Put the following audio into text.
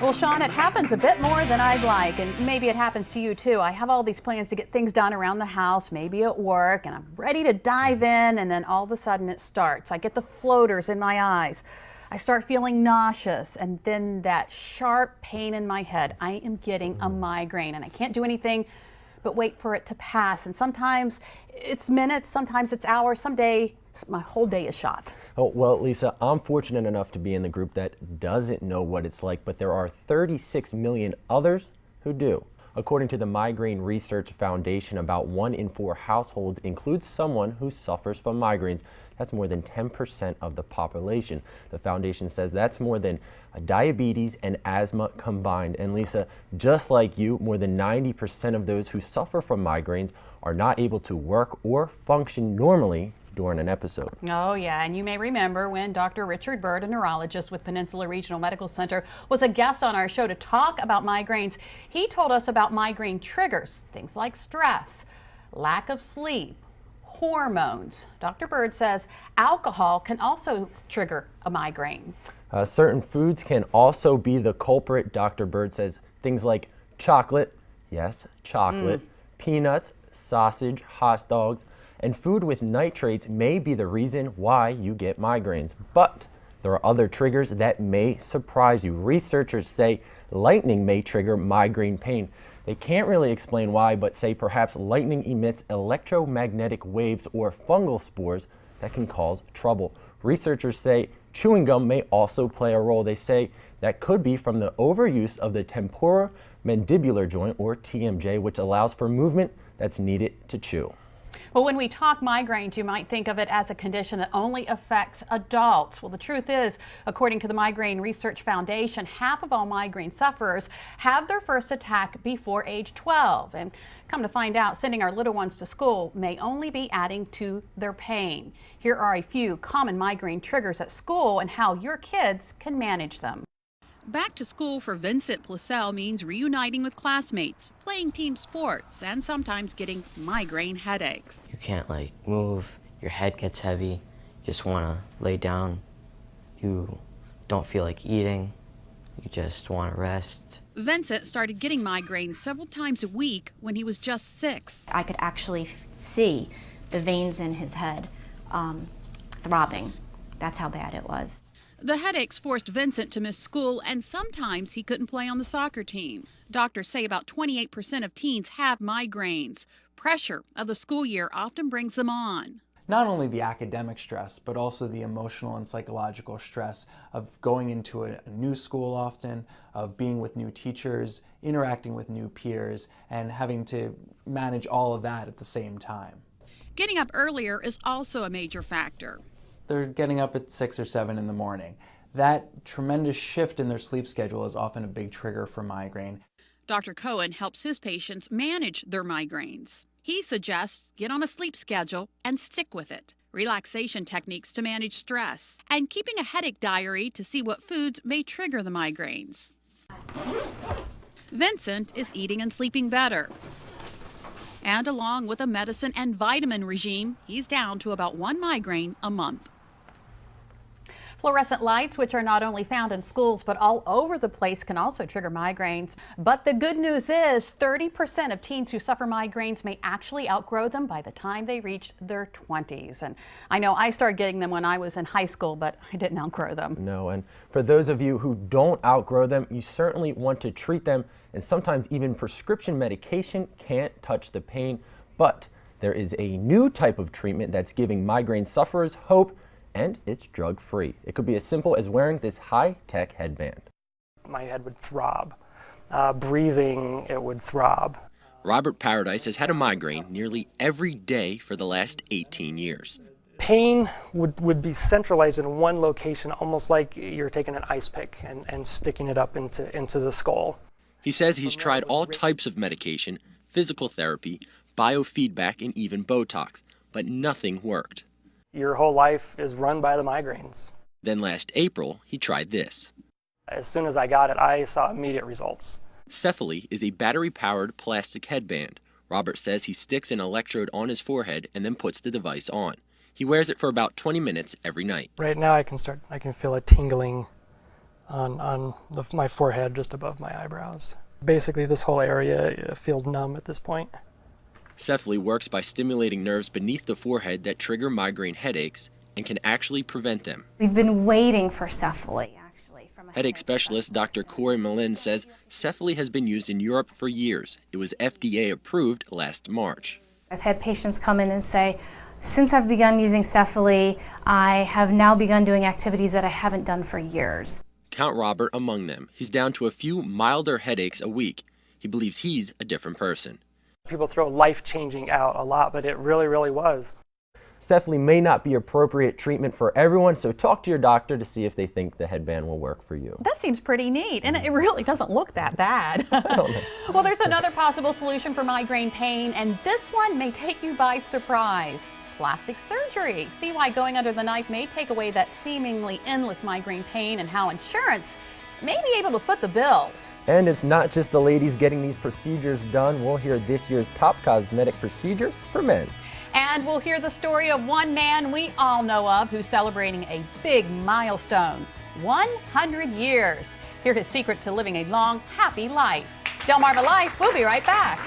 Well, Sean, it happens a bit more than I'd like, and maybe it happens to you too. I have all these plans to get things done around the house, maybe at work, and I'm ready to dive in, and then all of a sudden it starts. I get the floaters in my eyes. I start feeling nauseous, and then that sharp pain in my head. I am getting a migraine, and I can't do anything but wait for it to pass. And sometimes it's minutes, sometimes it's hours, someday my whole day is shot. Oh, well, Lisa, I'm fortunate enough to be in the group that doesn't know what it's like, but there are 36 million others who do. According to the Migraine Research Foundation, about 1 in 4 households includes someone who suffers from migraines. That's more than 10% of the population. The foundation says that's more than diabetes and asthma combined. And Lisa, just like you, more than 90% of those who suffer from migraines are not able to work or function normally during an episode. Oh yeah, and you may remember when Dr. Richard Bird, a neurologist with Peninsula Regional Medical Center, was a guest on our show to talk about migraines. He told us about migraine triggers, things like stress, lack of sleep, hormones. Dr. Bird says alcohol can also trigger a migraine. Certain foods can also be the culprit. Dr. Bird says things like chocolate, yes, chocolate, peanuts, sausage, hot dogs, and food with nitrates may be the reason why you get migraines. But there are other triggers that may surprise you. Researchers say lightning may trigger migraine pain. They can't really explain why, but say perhaps lightning emits electromagnetic waves or fungal spores that can cause trouble. Researchers say chewing gum may also play a role. They say that could be from the overuse of the temporomandibular joint, or TMJ, which allows for movement that's needed to chew. Well, when we talk migraines, you might think of it as a condition that only affects adults. Well, the truth is, according to the Migraine Research Foundation, half of all migraine sufferers have their first attack before age 12. And come to find out, sending our little ones to school may only be adding to their pain. Here are a few common migraine triggers at school and how your kids can manage them. Back to school for Vincent Plessel means reuniting with classmates, playing team sports, and sometimes getting migraine headaches. You can't move, your head gets heavy, you just want to lay down, you don't feel like eating, you just want to rest. Vincent started getting migraines several times a week when he was just 6. I could actually see the veins in his head throbbing. That's how bad it was. The headaches forced Vincent to miss school, and sometimes he couldn't play on the soccer team. Doctors say about 28% of teens have migraines. Pressure of the school year often brings them on. Not only the academic stress, but also the emotional and psychological stress of going into a new school often, of being with new teachers, interacting with new peers, and having to manage all of that at the same time. Getting up earlier is also a major factor. They're getting up at 6 or 7 in the morning. That tremendous shift in their sleep schedule is often a big trigger for migraine. Dr. Cohen helps his patients manage their migraines. He suggests get on a sleep schedule and stick with it. Relaxation techniques to manage stress, and keeping a headache diary to see what foods may trigger the migraines. Vincent is eating and sleeping better. And along with a medicine and vitamin regime, he's down to about 1 migraine a month. Fluorescent lights, which are not only found in schools but all over the place, can also trigger migraines. But the good news is 30% of teens who suffer migraines may actually outgrow them by the time they reach their 20s. And I know I started getting them when I was in high school, but I didn't outgrow them. No, and for those of you who don't outgrow them, you certainly want to treat them, and sometimes even prescription medication can't touch the pain. But there is a new type of treatment that's giving migraine sufferers hope, and it's drug-free. It could be as simple as wearing this high-tech headband. My head would throb. Breathing, it would throb. Robert Paradis has had a migraine nearly every day for the last 18 years. Pain would be centralized in one location, almost like you're taking an ice pick and sticking it up into the skull. He says he's tried all types of medication, physical therapy, biofeedback, and even Botox, but nothing worked. Your whole life is run by the migraines. Then last April, he tried this. As soon as I got it, I saw immediate results. Cephali is a battery-powered plastic headband. Robert says he sticks an electrode on his forehead and then puts the device on. He wears it for about 20 minutes every night. Right now I can feel a tingling on my forehead, just above my eyebrows. Basically, this whole area feels numb at this point. Cephaly works by stimulating nerves beneath the forehead that trigger migraine headaches and can actually prevent them. We've been waiting for Cephaly, actually. From a Headache specialist Dr. Cori Millen says Cephaly has been used in Europe for years. It was FDA approved last March. I've had patients come in and say, since I've begun using Cephaly, I have now begun doing activities that I haven't done for years. Count Robert among them. He's down to a few milder headaches a week. He believes he's a different person. People throw life-changing out a lot, but it really, really was. Cephaly may not be appropriate treatment for everyone, so talk to your doctor to see if they think the headband will work for you. That seems pretty neat, and it really doesn't look that bad. Well, there's another possible solution for migraine pain, and this one may take you by surprise. Plastic surgery. See why going under the knife may take away that seemingly endless migraine pain and how insurance may be able to foot the bill. And it's not just the ladies getting these procedures done. We'll hear this year's top cosmetic procedures for men. And we'll hear the story of one man we all know of who's celebrating a big milestone, 100 years. Hear his secret to living a long, happy life. Delmarva Life, we'll be right back.